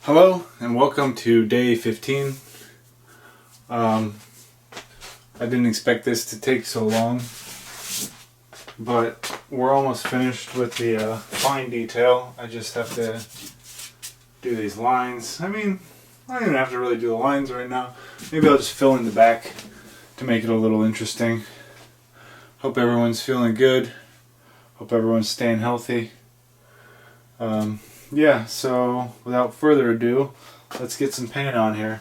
Hello and welcome to day 15. I didn't expect this to take so long, but we're almost finished with the fine detail. I just have to do these lines. I don't even have to really do the lines right now. Maybe I'll just fill in the back to make it a little interesting. Hope everyone's feeling good. Hope everyone's staying healthy. Yeah, so without further ado, let's get some paint on here.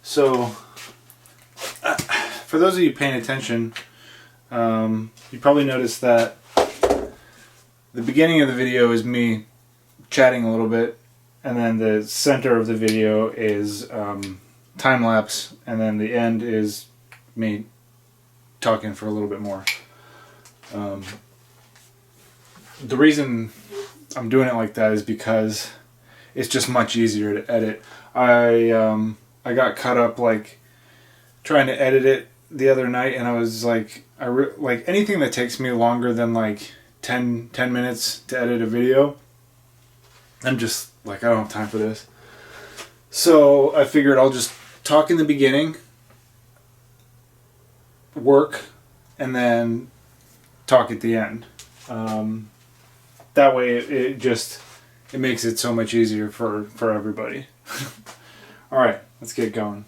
So, for those of you paying attention, you probably noticed that the beginning of the video is me chatting a little bit, and then the center of the video is time-lapse, and then the end is me talking for a little bit more. The reason I'm doing it like that is because it's just much easier to edit. I got caught up like trying to edit it the other night, and I was like, like anything that takes me longer than like 10 minutes to edit a video, I'm just like, I don't have time for this. So I figured I'll just talk in the beginning, work, and then talk at the end. That way it makes it so much easier for everybody. Alright, let's get going.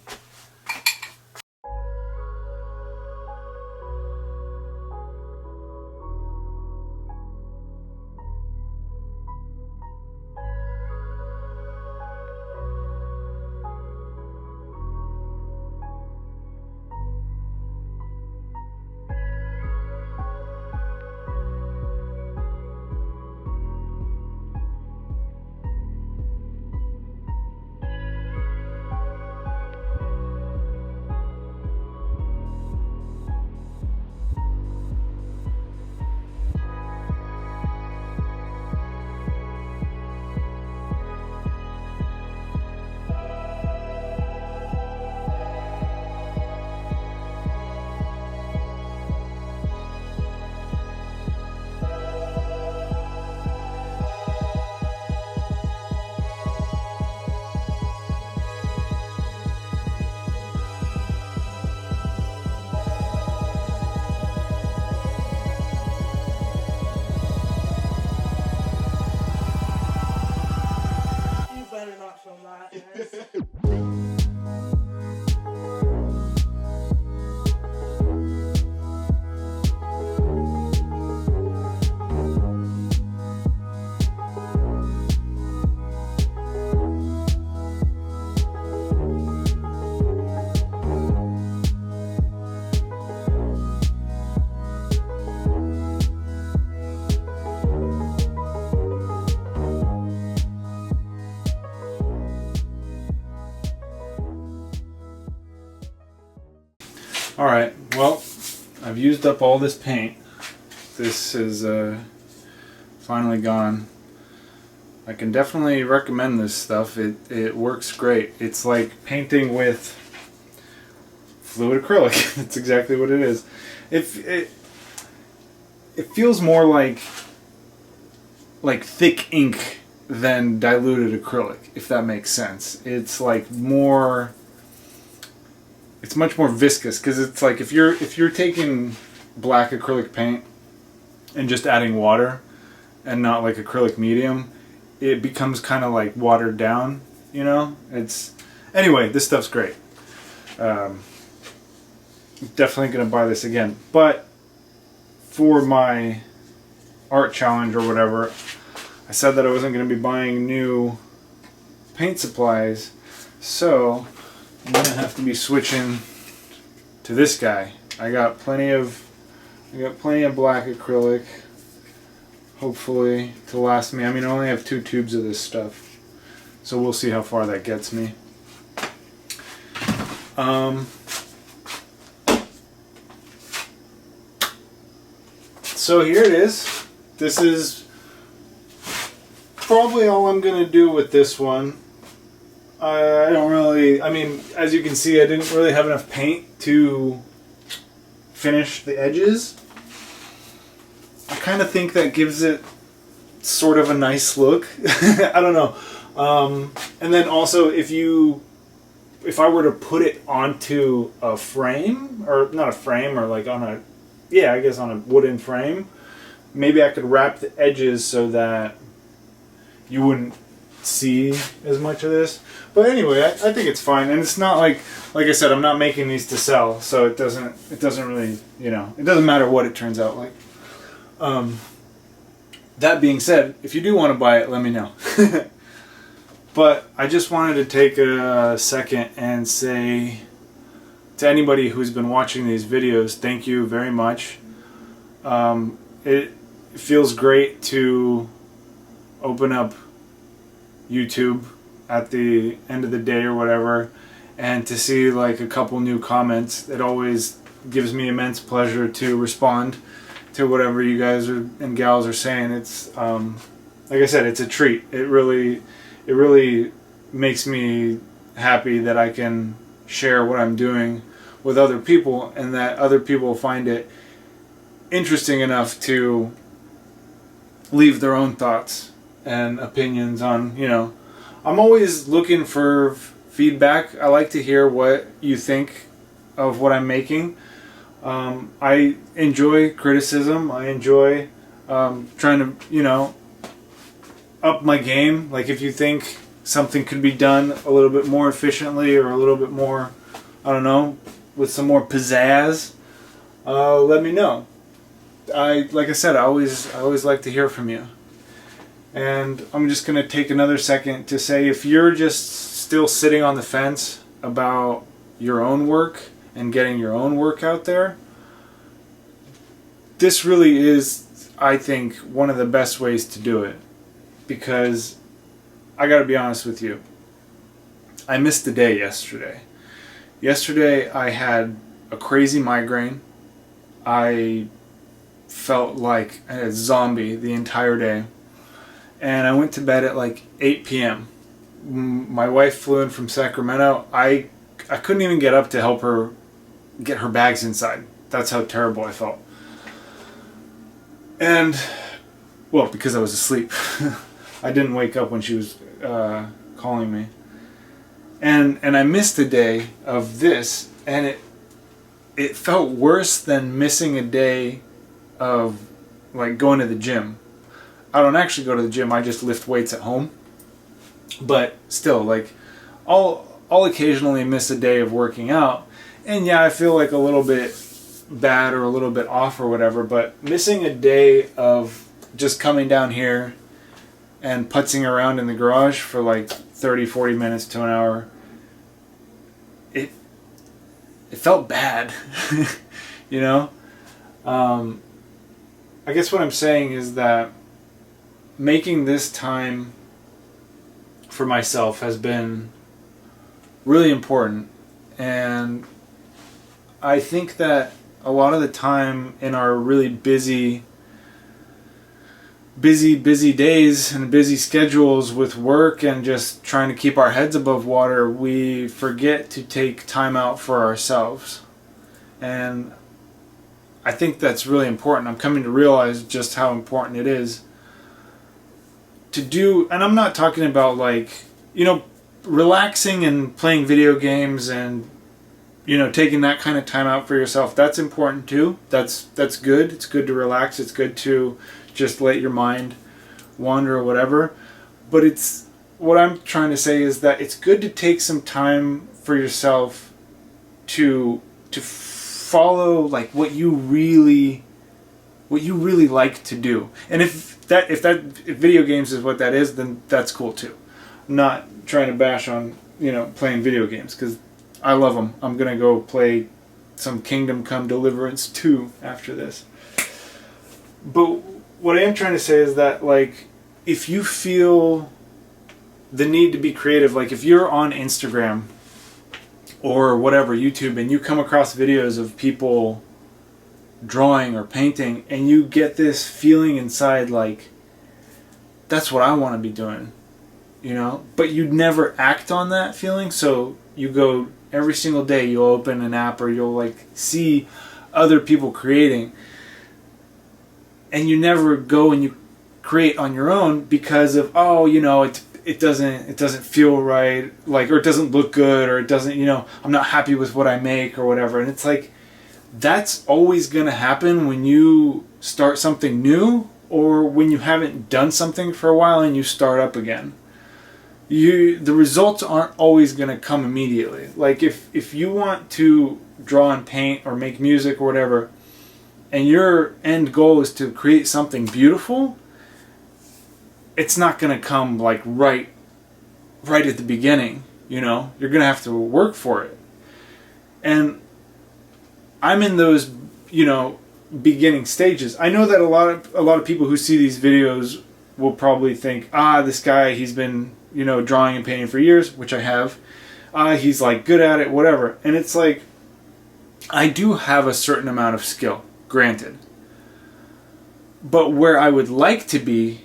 Alright, well, I've used up all this paint. This is finally gone. I can definitely recommend this stuff. It works great. It's like painting with fluid acrylic. That's exactly what it is. It feels more like thick ink than diluted acrylic, if that makes sense. It's like more... It's much more viscous, because it's like if you're taking black acrylic paint and just adding water and not like acrylic medium, it becomes kind of like watered down, you know? Anyway, this stuff's great. Definitely gonna buy this again. But for my art challenge or whatever, I said that I wasn't gonna be buying new paint supplies, so I'm gonna have to be switching to this guy. I got plenty of black acrylic, hopefully to last me. I only have 2 tubes of this stuff, so we'll see how far that gets me. So here it is. This is probably all I'm gonna do with this one. I don't really, as you can see, I didn't really have enough paint to finish the edges. I kind of think that gives it sort of a nice look. I don't know. And then also if I were to put it onto a frame, or not a frame, or like on a, yeah, I guess on a wooden frame, maybe I could wrap the edges so that you wouldn't see as much of this. But anyway, I think it's fine, and it's not like I said, I'm not making these to sell, so it doesn't really, you know, it doesn't matter what it turns out like. That being said, if you do want to buy it, let me know. But I just wanted to take a second and say to anybody who's been watching these videos, thank you very much. It feels great to open up YouTube at the end of the day or whatever and to see like a couple new comments. It always gives me immense pleasure to respond to whatever you guys and gals are saying. It's like I said, it's a treat. It really makes me happy that I can share what I'm doing with other people, and that other people find it interesting enough to leave their own thoughts and opinions on, you know. I'm always looking for feedback. I like to hear what you think of what I'm making. I enjoy criticism. I enjoy trying to, you know, up my game. Like if you think something could be done a little bit more efficiently or a little bit more, I don't know, with some more pizzazz, let me know. Like I said, I always like to hear from you. And I'm just going to take another second to say, if you're just still sitting on the fence about your own work and getting your own work out there, this really is, I think, one of the best ways to do it. Because I gotta be honest with you, I missed the day yesterday. Yesterday I had a crazy migraine. I felt like a zombie the entire day. And I went to bed at like 8 p.m. My wife flew in from Sacramento. I couldn't even get up to help her get her bags inside. That's how terrible I felt. And, well, because I was asleep. I didn't wake up when she was calling me. And I missed a day of this, and it felt worse than missing a day of like going to the gym. I don't actually go to the gym, I just lift weights at home. But still, like, I'll occasionally miss a day of working out, and yeah, I feel like a little bit bad or a little bit off or whatever, but missing a day of just coming down here and putzing around in the garage for like 30-40 minutes to an hour, it felt bad. You know? I guess what I'm saying is that making this time for myself has been really important, and I think that a lot of the time in our really busy days and busy schedules with work and just trying to keep our heads above water, we forget to take time out for ourselves. And I think that's really important. I'm coming to realize just how important it is to do, and I'm not talking about like, you know, relaxing and playing video games and, you know, taking that kind of time out for yourself. That's important too. That's good. It's good to relax. It's good to just let your mind wander or whatever. But it's, what I'm trying to say is that it's good to take some time for yourself to follow like what you really like to do. And if video games is what that is, then that's cool too. I'm not trying to bash on, you know, playing video games, because I love them. I'm gonna go play some Kingdom Come Deliverance 2 after this. But what I am trying to say is that, like, if you feel the need to be creative, like if you're on Instagram or whatever, YouTube, and you come across videos of people drawing or painting, and you get this feeling inside like, that's what I want to be doing, you know, but you'd never act on that feeling, so you go every single day, you'll open an app or you'll like see other people creating, and you never go and you create on your own because of, oh, you know, it doesn't feel right, like, or it doesn't look good, or it doesn't, you know, I'm not happy with what I make or whatever. And it's like, that's always going to happen when you start something new, or when you haven't done something for a while and you start up again. The results aren't always going to come immediately. Like if you want to draw and paint or make music or whatever, and your end goal is to create something beautiful, it's not going to come like right at the beginning, you know. You're going to have to work for it. And I'm in those, you know, beginning stages. I know that a lot of people who see these videos will probably think, this guy, he's been, you know, drawing and painting for years, which I have. He's like good at it, whatever. And it's like, I do have a certain amount of skill, granted. But where I would like to be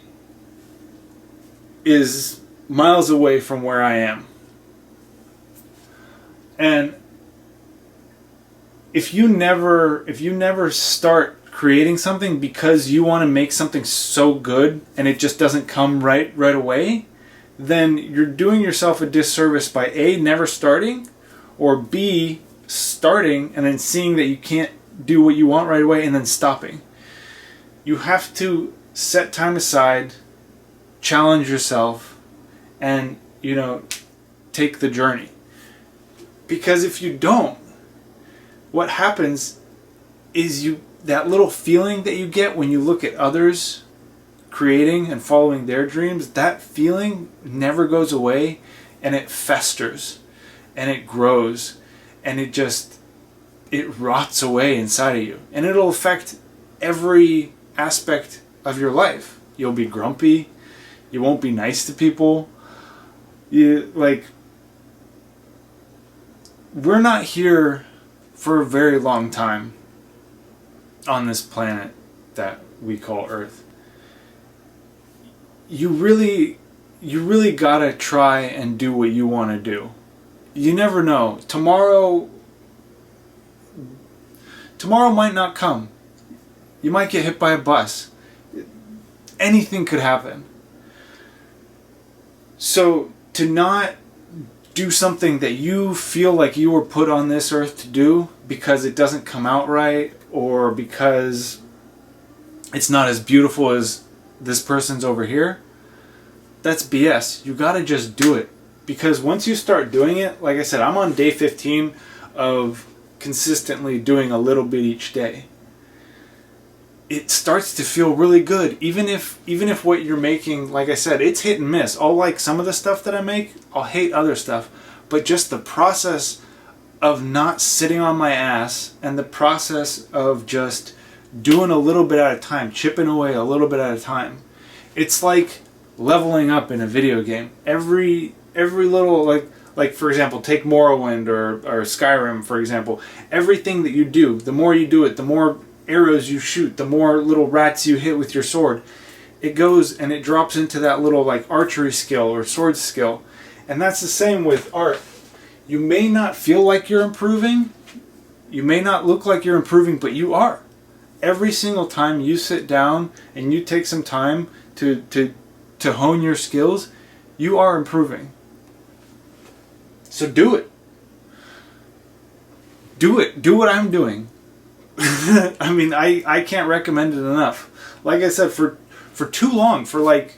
is miles away from where I am. And if you never start creating something because you want to make something so good and it just doesn't come right away, then you're doing yourself a disservice by A, never starting, or B, starting and then seeing that you can't do what you want right away and then stopping. You have to set time aside, challenge yourself, and, you know, take the journey. Because if you don't, what happens is that little feeling that you get when you look at others creating and following their dreams, that feeling never goes away, and it festers and it grows and it rots away inside of you, and it'll affect every aspect of your life. You'll be grumpy, you won't be nice to people, we're not here for a very long time on this planet that we call Earth. You really gotta try and do what you want to do. You never know. Tomorrow might not come. You might get hit by a bus. Anything could happen. So to not do something that you feel like you were put on this earth to do because it doesn't come out right, or because it's not as beautiful as this person's over here, that's BS. You gotta just do it. Because once you start doing it, like I said, I'm on day 15 of consistently doing a little bit each day. It starts to feel really good. Even if what you're making, like I said, it's hit and miss. I'll like some of the stuff that I make, I'll hate other stuff. But just the process of not sitting on my ass, and the process of just doing a little bit at a time, chipping away a little bit at a time. It's like leveling up in a video game. Every little, like for example, take Morrowind or Skyrim, for example. Everything that you do, the more you do it, the more arrows you shoot, the more little rats you hit with your sword. It goes and it drops into that little like archery skill or sword skill. And that's the same with art. You may not feel like you're improving, you may not look like you're improving, but you are. Every single time you sit down and you take some time to hone your skills, you are improving. So do it. Do it. Do what I'm doing. I mean, I can't recommend it enough. Like I said, for too long, for like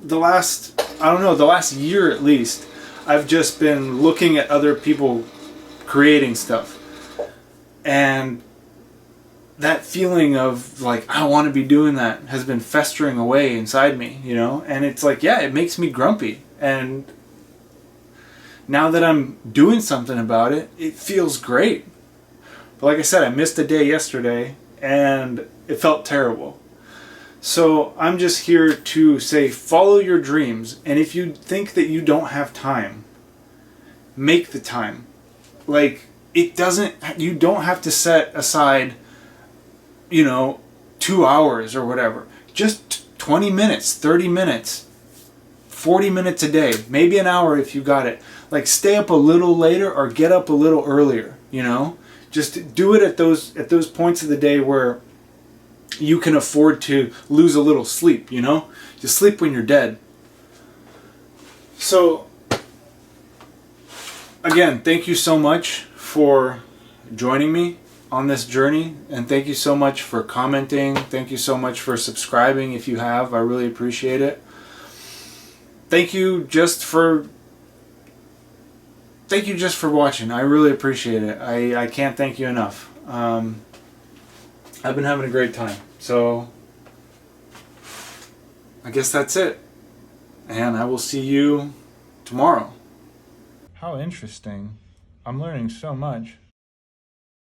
the last year at least, I've just been looking at other people creating stuff. And that feeling of like, I want to be doing that has been festering away inside me, you know? And it's like, yeah, it makes me grumpy. And now that I'm doing something about it, it feels great. But like I said, I missed a day yesterday and it felt terrible. So I'm just here to say, follow your dreams. And if you think that you don't have time, make the time. Like, you don't have to set aside, 2 hours or whatever. Just 20 minutes, 30 minutes, 40 minutes a day, maybe an hour if you got it. Like, stay up a little later or get up a little earlier, Just do it at those points of the day where you can afford to lose a little sleep, you know? You sleep when you're dead. So, again, thank you so much for joining me on this journey, and thank you so much for commenting. Thank you so much for subscribing if you have. I really appreciate it. Thank you just for watching. I really appreciate it. I can't thank you enough. I've been having a great time. So I guess that's it. And I will see you tomorrow. How interesting. I'm learning so much.